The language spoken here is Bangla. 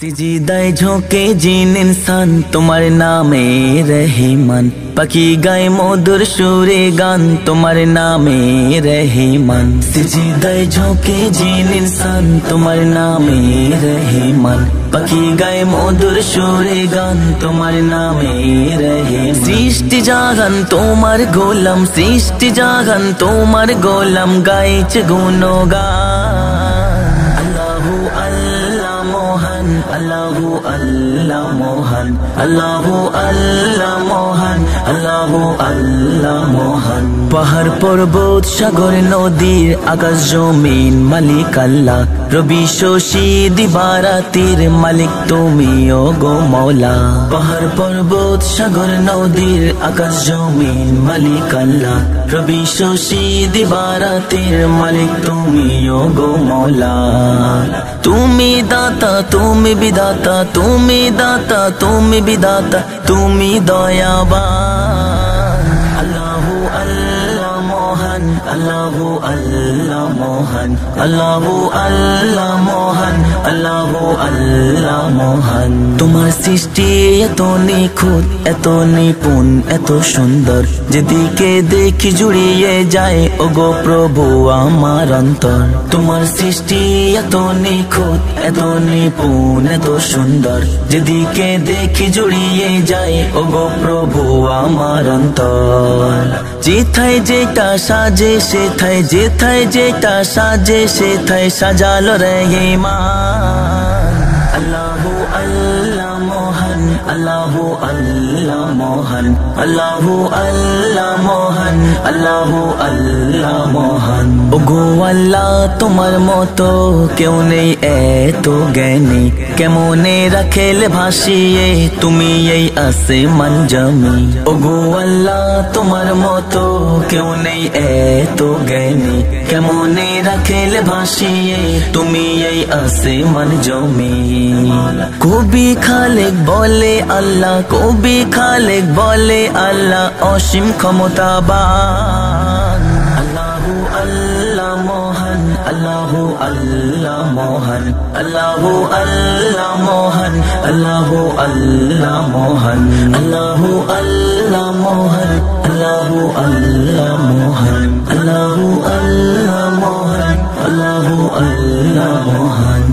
সিজদায় ঝোঁকে জিন ইনসান তোমার নামে রহিমান, পাখি গায় মধুর সুরে গান তোমার নামে রহিমান। সিজদায় ঝোঁকে জিন ইনসান তোমার নামে রহিমান, পাখি গায় মধুর সুরে গান তোমার নামে রহিমান। সৃষ্টি জাগান তোমার গোলাম, সৃষ্টি জাগান তোমার গোলাম, গাইছে গুণগান। আল্লাহু আল্লাহ মহান, আল্লাহু আল্লাহ মহান, আল্লাহু আল্লাহ মহান, আল্লাহু আল্লাহ মহান। পাহাড় পর্বত সাগর নদীর আকাশ জমিন মালিক আল্লাহ, রবি শশী দিবারাতির মালিক তুমি ও গো মওলা। পাহাড় পর্বত সাগর নদীর আকাশ জমিন মালিক আল্লাহ, রবি শশী দিবারাতির মালিক তুমি ও গো মওলা। তুমি দাতা তুমি বিধাতা, তুমি দাতা তুমি বিধাতা, তুমি দয়াবান। আল্লাহু আল্লাহ মহান, আল্লাহু আল্লাহ মহান, আল্লাহু আল্লাহ মহান, আল্লাহু আল্লাহ মহান। তোমার সৃষ্টি এত নিখুঁত, এত নিপুণ, এত সুন্দর, যেদিকে দেখি জুড়িয়ে যায় ওগো প্রভু আমার অন্তর। তোমার সৃষ্টি এত নিখুঁত, এত নিপুণ, এত সুন্দর, যেদিকে দেখি জুড়িয়ে যায় ওগো প্রভু আমার অন্তর। যেথায় যেটা সাজে সেথায়, যেথায় যেটা সাজে সেথায় সাজালো রহিমান। আল্লাহু আল্লাহ মহান, আল্লাহু আল্লাহ মহান, আল্লাহু আল্লাহ মহান, আল্লাহু আল্লাহ মহান। ওগো আল্লাহ তোমার মতো কেউ নেই এত জ্ঞানী, কেমনে রাখেলে ভাসিয়ে তুমি এই আসমান জমি। ওগো আল্লাহ তোমার মতো কেউ নেই এত জ্ঞানী, কেমনে রাখেলে ভাসিয়ে তুমি এই আসমান জমি। কবি খালেক বলে আল্লাহ, কবি খালেক বলে আল্লাহ অসীম ক্ষমতাবান। আল্লাহু আল্লাহ মহান, আল্লাহু আল্লাহ মহান, আল্লাহু আল্লাহ মহান, আল্লাহু আল্লাহ মহান, আল্লাহু আল্লাহ মহান, আল্লাহু আল্লাহ মহান, আল্লাহু আল্লাহ মহান, আল্লাহু আল্লাহ মহান।